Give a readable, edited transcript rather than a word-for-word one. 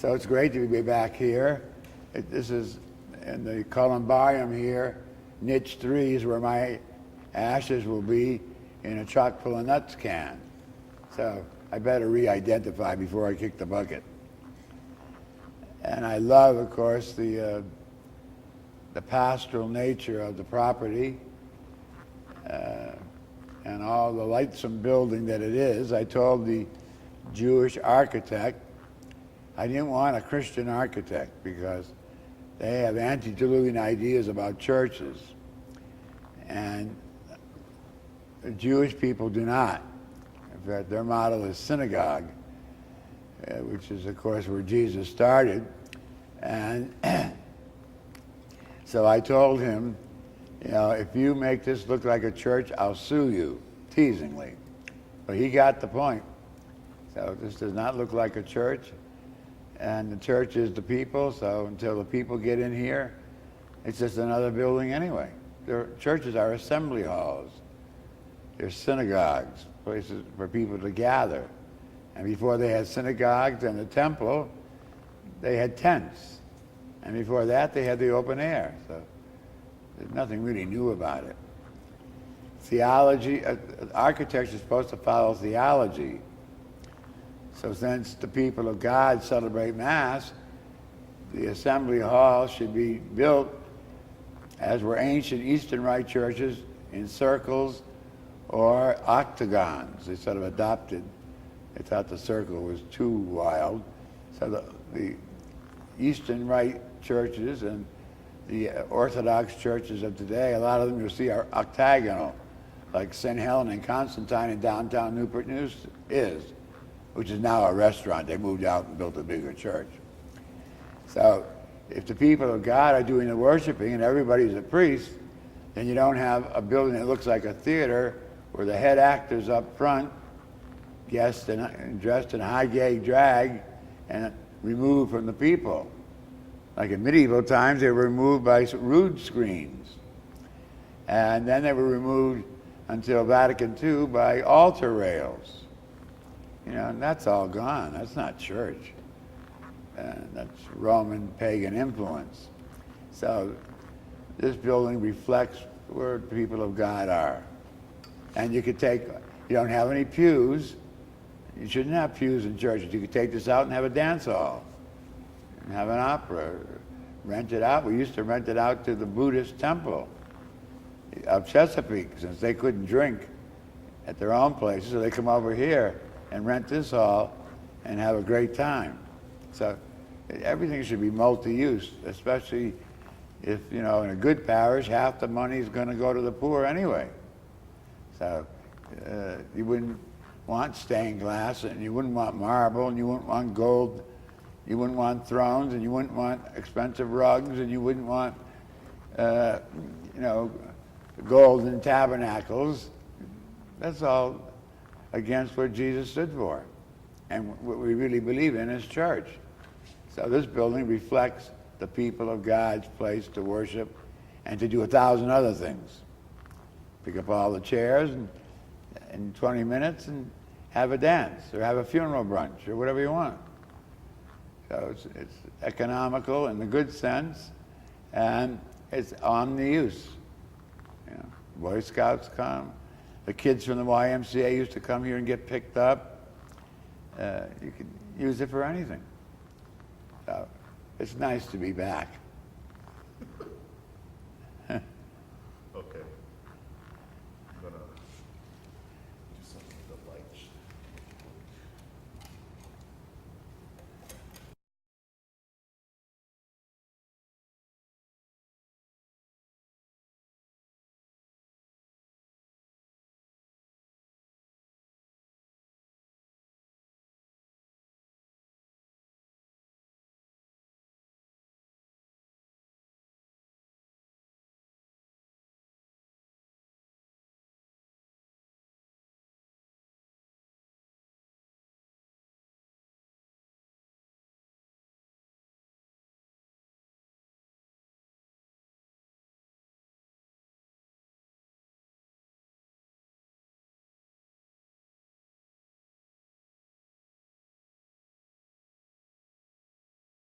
So it's great to be back here. This is in the columbarium here, niche 3 is where my ashes will be in a chock full of nuts can. So I better re-identify before I kick the bucket. And I love, of course, the pastoral nature of the property and all the lightsome building that it is. I told the Jewish architect I didn't want a Christian architect because they have antediluvian ideas about churches. And the Jewish people do not. In fact, their model is synagogue, which is, of course, where Jesus started. And so I told him, you know, if you make this look like a church, I'll sue you, teasingly. But he got the point. So this does not look like a church. And the church is the people, so until the people get in here, it's just another building anyway. Churches are assembly halls. They're synagogues, places for people to gather. And before they had synagogues and the temple, they had tents. And before that, they had the open air. So there's nothing really new about it. Theology, architecture is supposed to follow theology. So since the people of God celebrate Mass, the assembly hall should be built as were ancient Eastern Rite churches, in circles or octagons. They sort of adopted, they thought the circle was too wild. So the Eastern Rite churches and the Orthodox churches of today, a lot of them you'll see are octagonal, like St. Helen and Constantine in downtown Newport News is, which is now a restaurant. They moved out and built a bigger church. So if the people of God are doing the worshiping and everybody's a priest, then you don't have a building that looks like a theater where the head actor's up front, dressed in high gag drag and removed from the people. Like in medieval times, they were removed by rood screens. And then they were removed until Vatican II by altar rails. You know, and that's all gone. That's not church. That's Roman pagan influence. So this building reflects where the people of God are. And you don't have any pews. You shouldn't have pews in churches. You could take this out and have a dance hall and have an opera, rent it out. We used to rent it out to the Buddhist temple of Chesapeake, since they couldn't drink at their own places, so they come over here and rent this hall and have a great time. So everything should be multi-use, especially if, you know, in a good parish, half the money is going to go to the poor anyway. So you wouldn't want stained glass, and you wouldn't want marble, and you wouldn't want gold, you wouldn't want thrones, and you wouldn't want expensive rugs, and you wouldn't want, golden tabernacles. That's all against what Jesus stood for and what we really believe in as church. So this building reflects the people of God's place to worship and to do 1,000 other things. Pick up all the chairs in 20 minutes and have a dance or have a funeral brunch or whatever you want. So it's economical in the good sense, and it's omni-use. You know, Boy Scouts come. The kids from the YMCA used to come here and get picked up. You could use it for anything. So it's nice to be back.